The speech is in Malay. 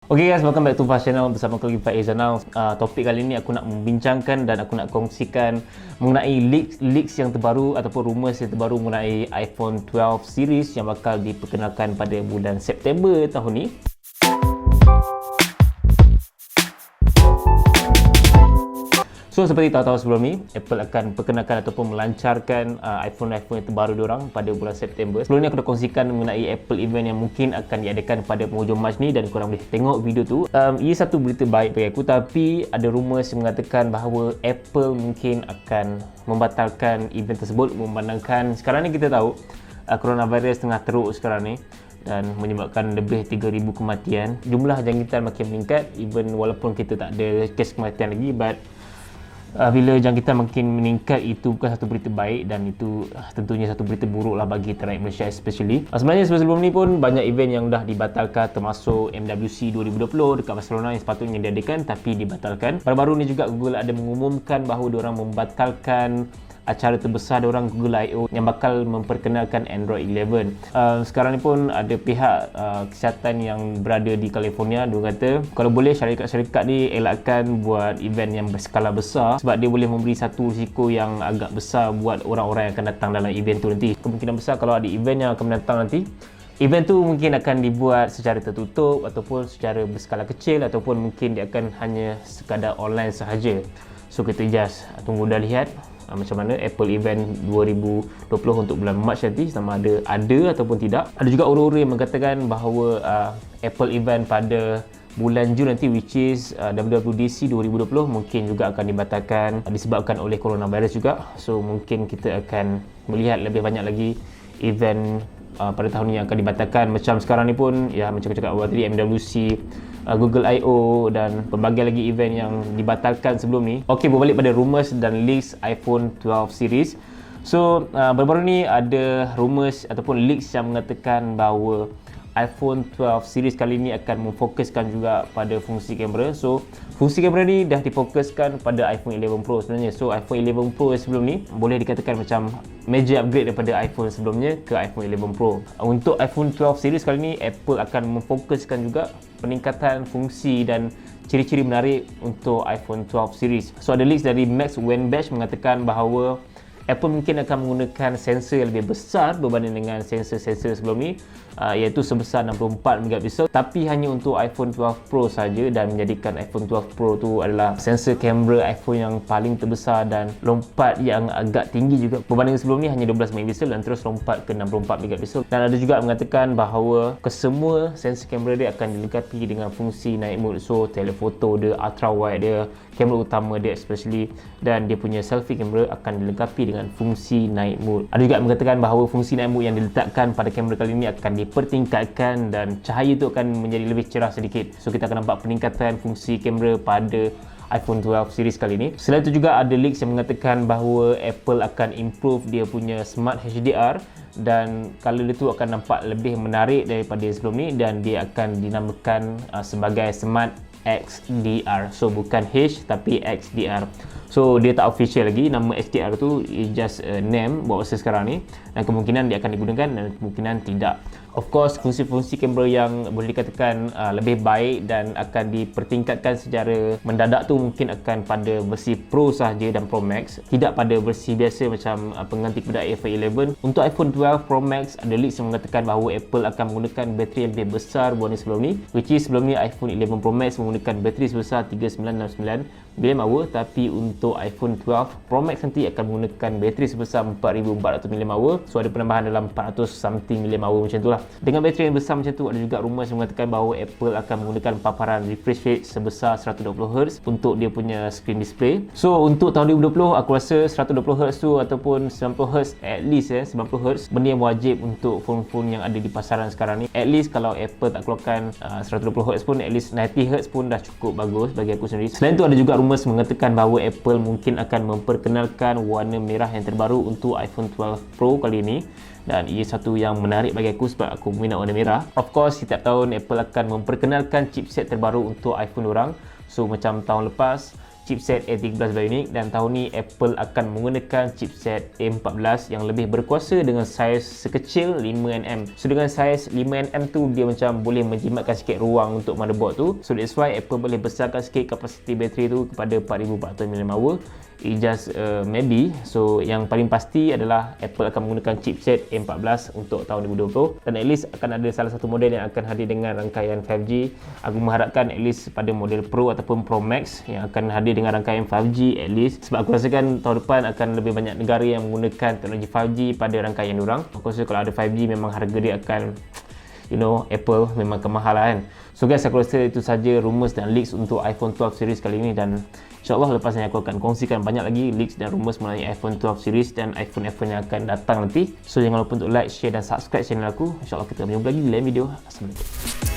Okay guys, welcome back to Fast Channel bersama aku lagi Faiz Zanal. Topik kali ni aku nak membincangkan dan aku nak kongsikan mengenai leaks yang terbaru ataupun rumours yang terbaru mengenai iPhone 12 series yang bakal diperkenalkan pada bulan September tahun ni. So seperti tahu-tahu sebelum ni, Apple akan perkenalkan ataupun melancarkan iPhone yang terbaru diorang pada bulan September. Sebelum ni aku dah kongsikan mengenai Apple event yang mungkin akan diadakan pada penghujung Mac ni dan korang boleh tengok video tu. Ia satu berita baik bagi aku, tapi ada rumours yang mengatakan bahawa Apple mungkin akan membatalkan event tersebut memandangkan sekarang ni kita tahu coronavirus tengah teruk sekarang ni dan menyebabkan lebih 3,000 kematian. Jumlah jangkitan makin meningkat even walaupun kita tak ada kes kematian lagi, but bila jangkitan makin meningkat itu bukan satu berita baik dan itu tentunya satu berita buruk lah bagi rakyat Malaysia especially. Sebenarnya sebelum ni pun banyak event yang dah dibatalkan, termasuk MWC 2020 dekat Barcelona yang sepatutnya diadakan tapi dibatalkan. Baru-baru ni juga Google ada mengumumkan bahawa diorang membatalkan acara terbesar diorang, Google I.O. yang bakal memperkenalkan Android 11. Sekarang ni pun ada pihak kesihatan yang berada di California, dia kata kalau boleh syarikat-syarikat ni elakkan buat event yang berskala besar sebab dia boleh memberi satu risiko yang agak besar buat orang-orang yang akan datang dalam event tu nanti. Kemungkinan besar kalau ada event yang akan datang nanti, event tu mungkin akan dibuat secara tertutup ataupun secara berskala kecil ataupun mungkin dia akan hanya sekadar online sahaja. So kita just tunggu dah lihat macam mana Apple event 2020 untuk bulan Mac nanti, sama ada ataupun tidak. Ada juga orang-orang yang mengatakan bahawa Apple event pada bulan Jun nanti, which is WWDC 2020, mungkin juga akan dibatalkan disebabkan oleh coronavirus juga. So mungkin kita akan melihat lebih banyak lagi event pada tahun ini yang akan dibatalkan. Macam sekarang ni pun, ya macam aku cakap awal tadi, MWC, Google I.O. dan pelbagai lagi event yang dibatalkan sebelum ni. Okey, berbalik pada rumours dan leaks iPhone 12 series. So baru-baru ni ada rumours ataupun leaks yang mengatakan bahawa iPhone 12 series kali ini akan memfokuskan juga pada fungsi kamera. So fungsi kamera ni dah difokuskan pada iPhone 11 Pro sebenarnya. So iPhone 11 Pro sebelum ni boleh dikatakan macam major upgrade daripada iPhone sebelumnya ke iPhone 11 Pro. Untuk iPhone 12 series kali ni, Apple akan memfokuskan juga peningkatan fungsi dan ciri-ciri menarik untuk iPhone 12 series. So ada leaks dari Max Weinbach mengatakan bahawa Apple mungkin akan menggunakan sensor yang lebih besar berbanding dengan sensor-sensor sebelum ni, iaitu sebesar 64 megapixel, tapi hanya untuk iPhone 12 Pro saja, dan menjadikan iPhone 12 Pro tu adalah sensor kamera iPhone yang paling terbesar dan lompat yang agak tinggi juga. Berbanding sebelum ni hanya 12 megapixel dan terus lompat ke 64 megapixel. Dan ada juga mengatakan bahawa kesemua sensor kamera dia akan dilengkapi dengan fungsi night mode. So telefoto dia, ultra wide dia, kamera utama dia especially, dan dia punya selfie kamera akan dilengkapi dengan fungsi night mode. Ada juga mengatakan bahawa fungsi night mode yang diletakkan pada kamera kali ini akan dipertingkatkan dan cahaya itu akan menjadi lebih cerah sedikit. So kita akan nampak peningkatan fungsi kamera pada iPhone 12 series kali ini. Selain itu juga ada leaks yang mengatakan bahawa Apple akan improve dia punya Smart HDR dan color dia tu akan nampak lebih menarik daripada sebelum ni, dan dia akan dinamakan sebagai Smart XDR. So bukan H tapi XDR. So dia tak official lagi, nama XDR tu is just a name buat masa sekarang ni, dan kemungkinan dia akan digunakan dan kemungkinan tidak. Of course, fungsi-fungsi kamera yang boleh dikatakan lebih baik dan akan dipertingkatkan secara mendadak tu mungkin akan pada versi Pro sahaja dan Pro Max, tidak pada versi biasa macam pengganti kepada iPhone 11. Untuk iPhone 12 Pro Max, ada leaks yang mengatakan bahawa Apple akan menggunakan bateri yang lebih besar berbanding sebelum ni, which is sebelum ni iPhone 11 Pro Max menggunakan bateri sebesar 3969 mAh, tapi untuk iPhone 12 Pro Max nanti akan menggunakan bateri sebesar 4400 mAh. So ada penambahan dalam 400 something mAh macam tu lah. Dengan bateri yang besar macam tu, ada juga rumours yang mengatakan bahawa Apple akan menggunakan paparan refresh rate sebesar 120Hz untuk dia punya screen display. So untuk tahun 2020, aku rasa 120Hz tu ataupun 90Hz, at least 90Hz, benda yang wajib untuk phone-phone yang ada di pasaran sekarang ni. At least kalau Apple tak keluarkan 120Hz pun, at least 90Hz pun dah cukup bagus bagi aku sendiri. Selain tu ada juga rumours mengatakan bahawa Apple mungkin akan memperkenalkan warna merah yang terbaru untuk iPhone 12 Pro kali ini, dan ia satu yang menarik bagi aku sebab aku minat warna merah. Of course, setiap tahun Apple akan memperkenalkan chipset terbaru untuk iPhone orang. So macam tahun lepas, chipset A13 Bionic, dan tahun ni Apple akan menggunakan chipset A14 yang lebih berkuasa dengan saiz sekecil 5nm. So dengan saiz 5nm tu dia macam boleh menjimatkan sikit ruang untuk motherboard tu. So that's why Apple boleh besarkan sikit kapasiti bateri tu kepada 4400 mAh. It just maybe. So yang paling pasti adalah Apple akan menggunakan chipset A14 untuk tahun 2020, dan at least akan ada salah satu model yang akan hadir dengan rangkaian 5G. Aku mengharapkan at least pada model Pro ataupun Pro Max yang akan hadir dengan rangkaian 5G at least, sebab aku rasakan tahun depan akan lebih banyak negara yang menggunakan teknologi 5G pada rangkaian diorang. Aku rasa kalau ada 5G memang harga dia akan, Apple memang kemahal kan. So guys, aku rasa itu saja rumours dan leaks untuk iPhone 12 series kali ini, dan InsyaAllah lepas ni aku akan kongsikan banyak lagi leaks dan rumours mengenai iPhone 12 series dan iPhone yang akan datang nanti. So jangan lupa untuk like, share dan subscribe channel aku. InsyaAllah kita berjumpa lagi di lain video. Assalamualaikum.